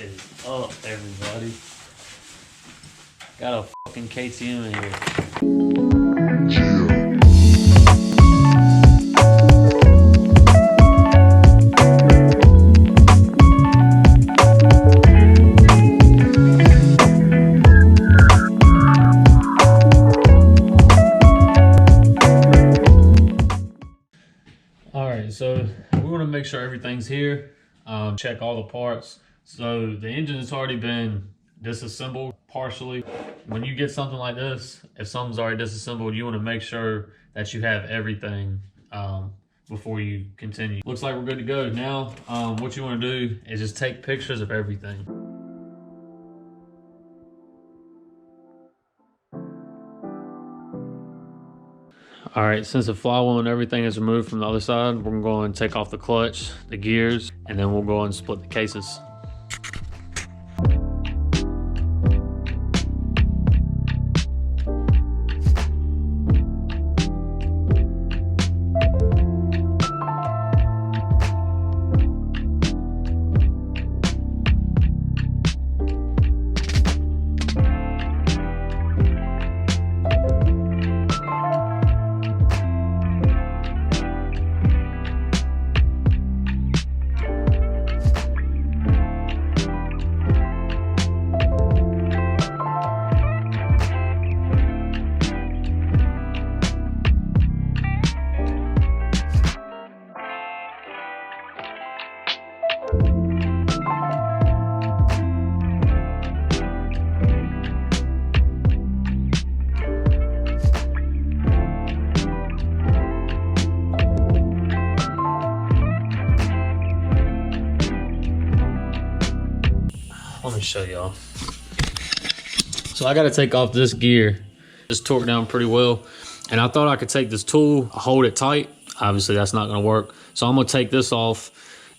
is up, everybody? Got a fucking KTM in here. All right, so we want to make sure everything's here. Check all the parts. So the engine has already been disassembled partially. When you get something like this, if something's already disassembled, you want to make sure that you have everything before you continue. Looks like we're good to go. Now, what you want to do is just take pictures of everything. All right, since the flywheel and everything is removed from the other side, we're gonna go and take off the clutch, the gears, and then we'll go and split the cases. Let me show y'all. So I got to take off this gear. It's torqued down pretty well. And I thought I could take this tool, hold it tight. Obviously that's not going to work. So I'm going to take this off,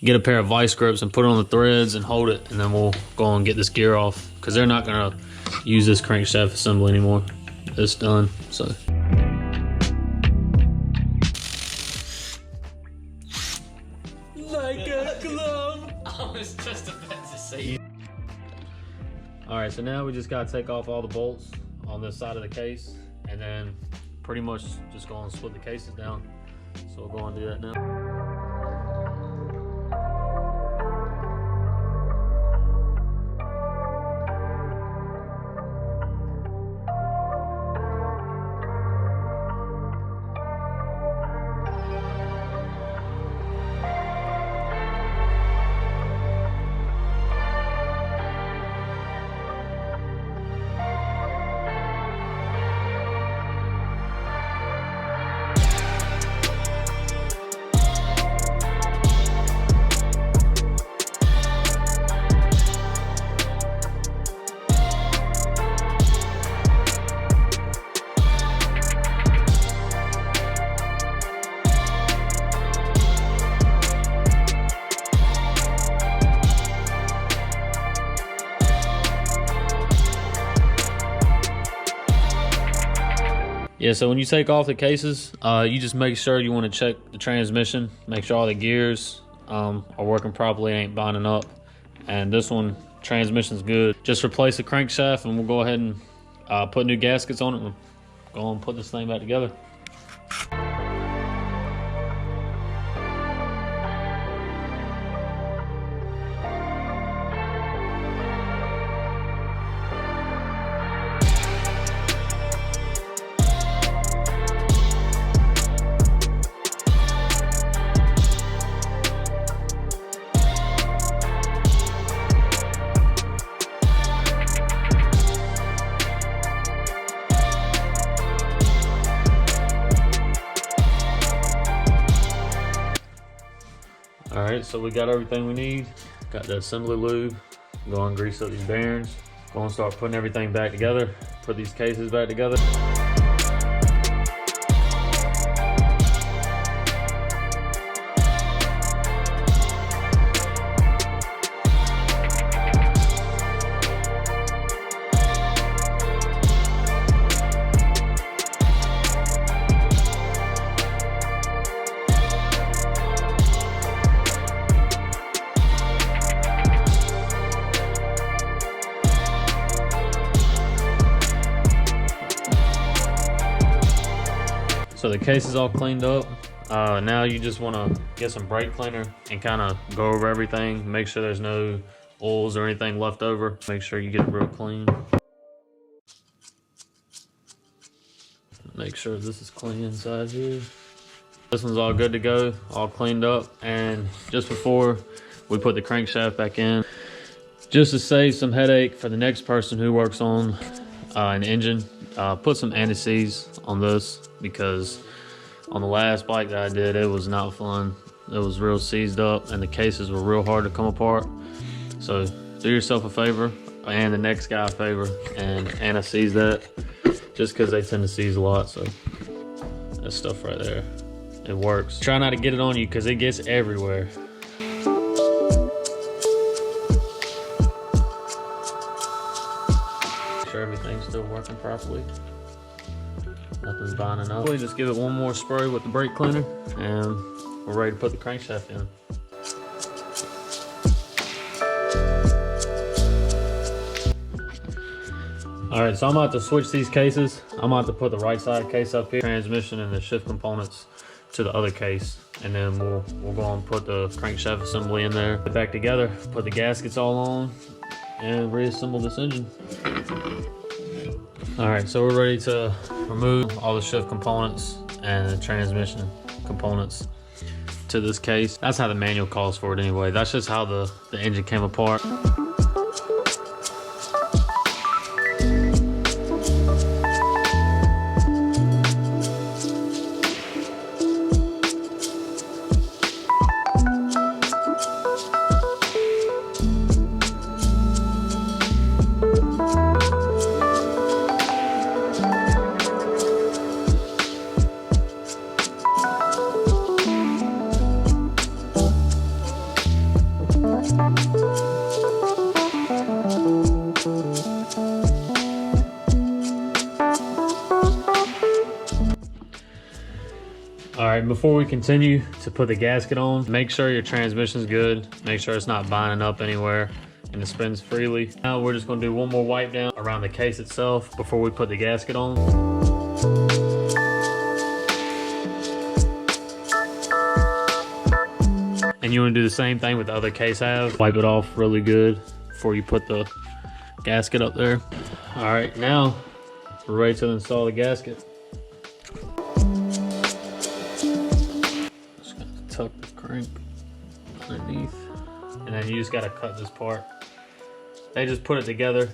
get a pair of vice grips and put it on the threads and hold it. And then we'll go and get this gear off because they're not going to use this crankshaft assembly anymore. It's done, so. Like a glove. I was just about to say. All right, so now we just gotta take off all the bolts on this side of the case and then pretty much just go and split the cases down. So we'll go and do that now. Yeah, so when you take off the cases, you just make sure you want to check the transmission, make sure all the gears are working properly, ain't binding up. And this one, transmission's good. Just replace the crankshaft and we'll go ahead and put new gaskets on it and go and put this thing back together. All right, so we got everything we need. Got the assembly lube. Go and grease up these bearings. Go and start putting everything back together. Put these cases back together. So the case is all cleaned up. Now you just want to get some brake cleaner and kind of go over everything. Make sure there's no oils or anything left over. Make sure you get it real clean. Make sure this is clean inside here. This one's all good to go, all cleaned up. And just before we put the crankshaft back in, just to save some headache for the next person who works on an engine, put some anti-seize on this, because on the last bike that I did, it was not fun. It was real seized up and the cases were real hard to come apart. So do yourself a favor and the next guy a favor and anti-seize that, just because they tend to seize a lot. So that stuff right there, it works. Try not to get it on you because it gets everywhere. Make sure everything's still working properly. Nothing's binding up. Really just give it one more spray with the brake cleaner and we're ready to put the crankshaft in. Alright, so I'm about to switch these cases. I'm about to put the right side case up here, transmission and the shift components to the other case, and then we'll go and put the crankshaft assembly in there. Put it back together, put the gaskets all on, and reassemble this engine. Alright, so we're ready to remove all the shift components and the transmission components to this case. That's how the manual calls for it anyway. That's just how the engine came apart. Alright, before we continue to put the gasket on, make sure your transmission's good. Make sure it's not binding up anywhere and it spins freely. Now we're just going to do one more wipe down around the case itself before we put the gasket on. And you want to do the same thing with the other case half. Wipe it off really good before you put the gasket up there. Alright, now we're ready to install the gasket. Tuck the crank underneath, and then you just got to cut this part. They just put it together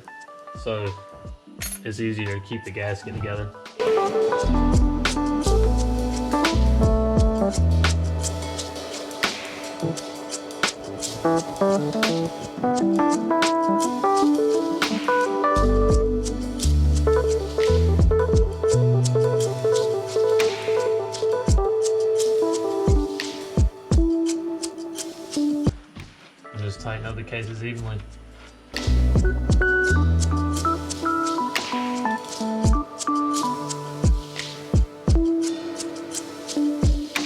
so it's easier to keep the gasket together. Just tighten up the cases evenly.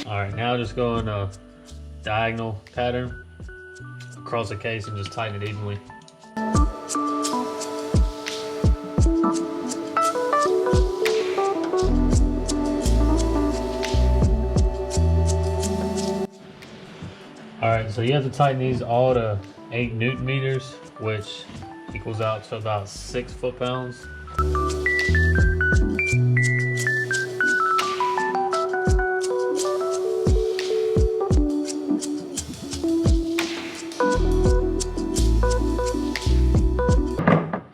Alright, now just go in a diagonal pattern across the case and just tighten it evenly. Alright, so you have to tighten these all to 8 Newton meters, which equals out to about 6 foot-pounds.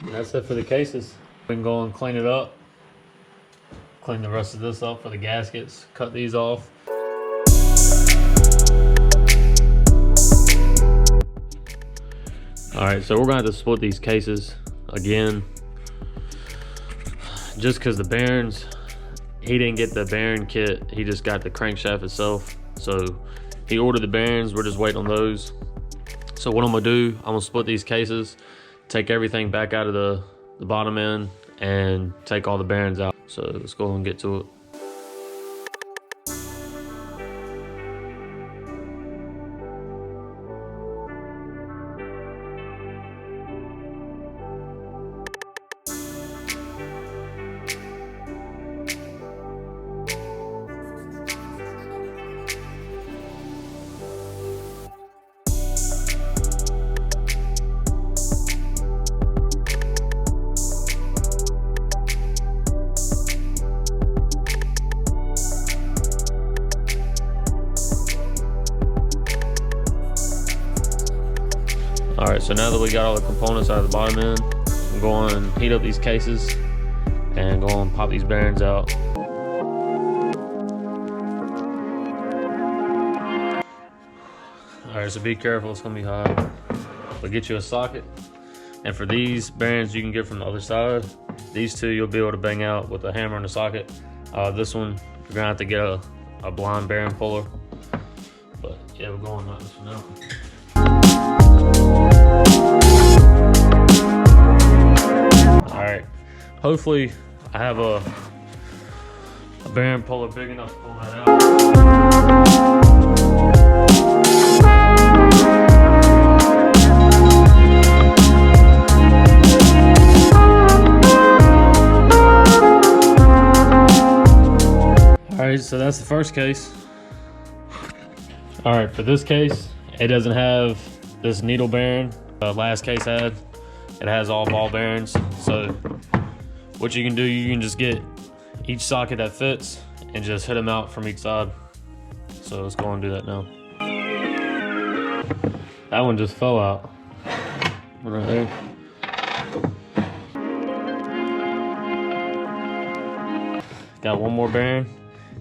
And that's it for the cases. We can go and clean it up. Clean the rest of this up for the gaskets. Cut these off. Alright, so we're going to have to split these cases again. Just because the bearings, he didn't get the bearing kit, he just got the crankshaft itself. So he ordered the bearings, we're just waiting on those. So what I'm going to do, I'm going to split these cases, take everything back out of the bottom end, and take all the bearings out. So let's go and get to it. So now that we got all the components out of the bottom end, I'm going to heat up these cases and go and pop these bearings out. Alright, so be careful, it's gonna be hot. But get you a socket. And for these bearings you can get from the other side. These two you'll be able to bang out with a hammer and a socket. This one, you're gonna have to get a blind bearing puller. But yeah, we're going like this one out. Alright, hopefully I have a bearing puller big enough to pull that out. Alright, so that's the first case. Alright, for this case, it doesn't have this needle bearing the last case had. It has all ball bearings. So what you can do, you can just get each socket that fits and just hit them out from each side. So let's go and do that now. That one just fell out right there. Got one more bearing,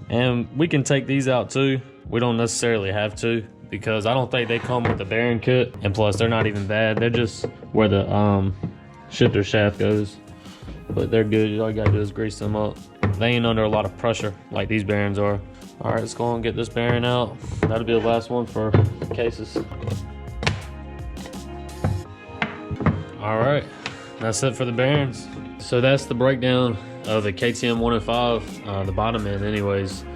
and we can take these out too. We don't necessarily have to, because I don't think they come with the bearing kit, and plus they're not even bad. They're just where the shifter shaft goes, but they're good. All you gotta do is grease them up. They ain't under a lot of pressure like these bearings are. All right, let's go and get this bearing out. That'll be the last one for cases. All right, that's it for the bearings. So that's the breakdown of the KTM 105, the bottom end anyways.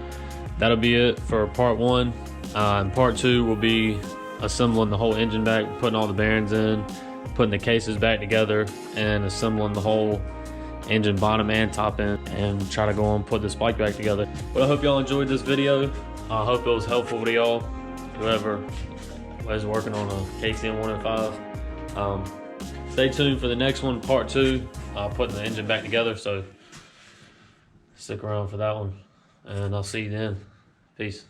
That'll be it for part one. And part two will be assembling the whole engine back, putting all the bearings in, putting the cases back together, and assembling the whole engine bottom and top end, and try to go and put this bike back together. But I hope y'all enjoyed this video. I hope it was helpful to y'all, whoever is working on a KTM 105. Stay tuned for the next one, part two, putting the engine back together. So stick around for that one, and I'll see you then. Peace.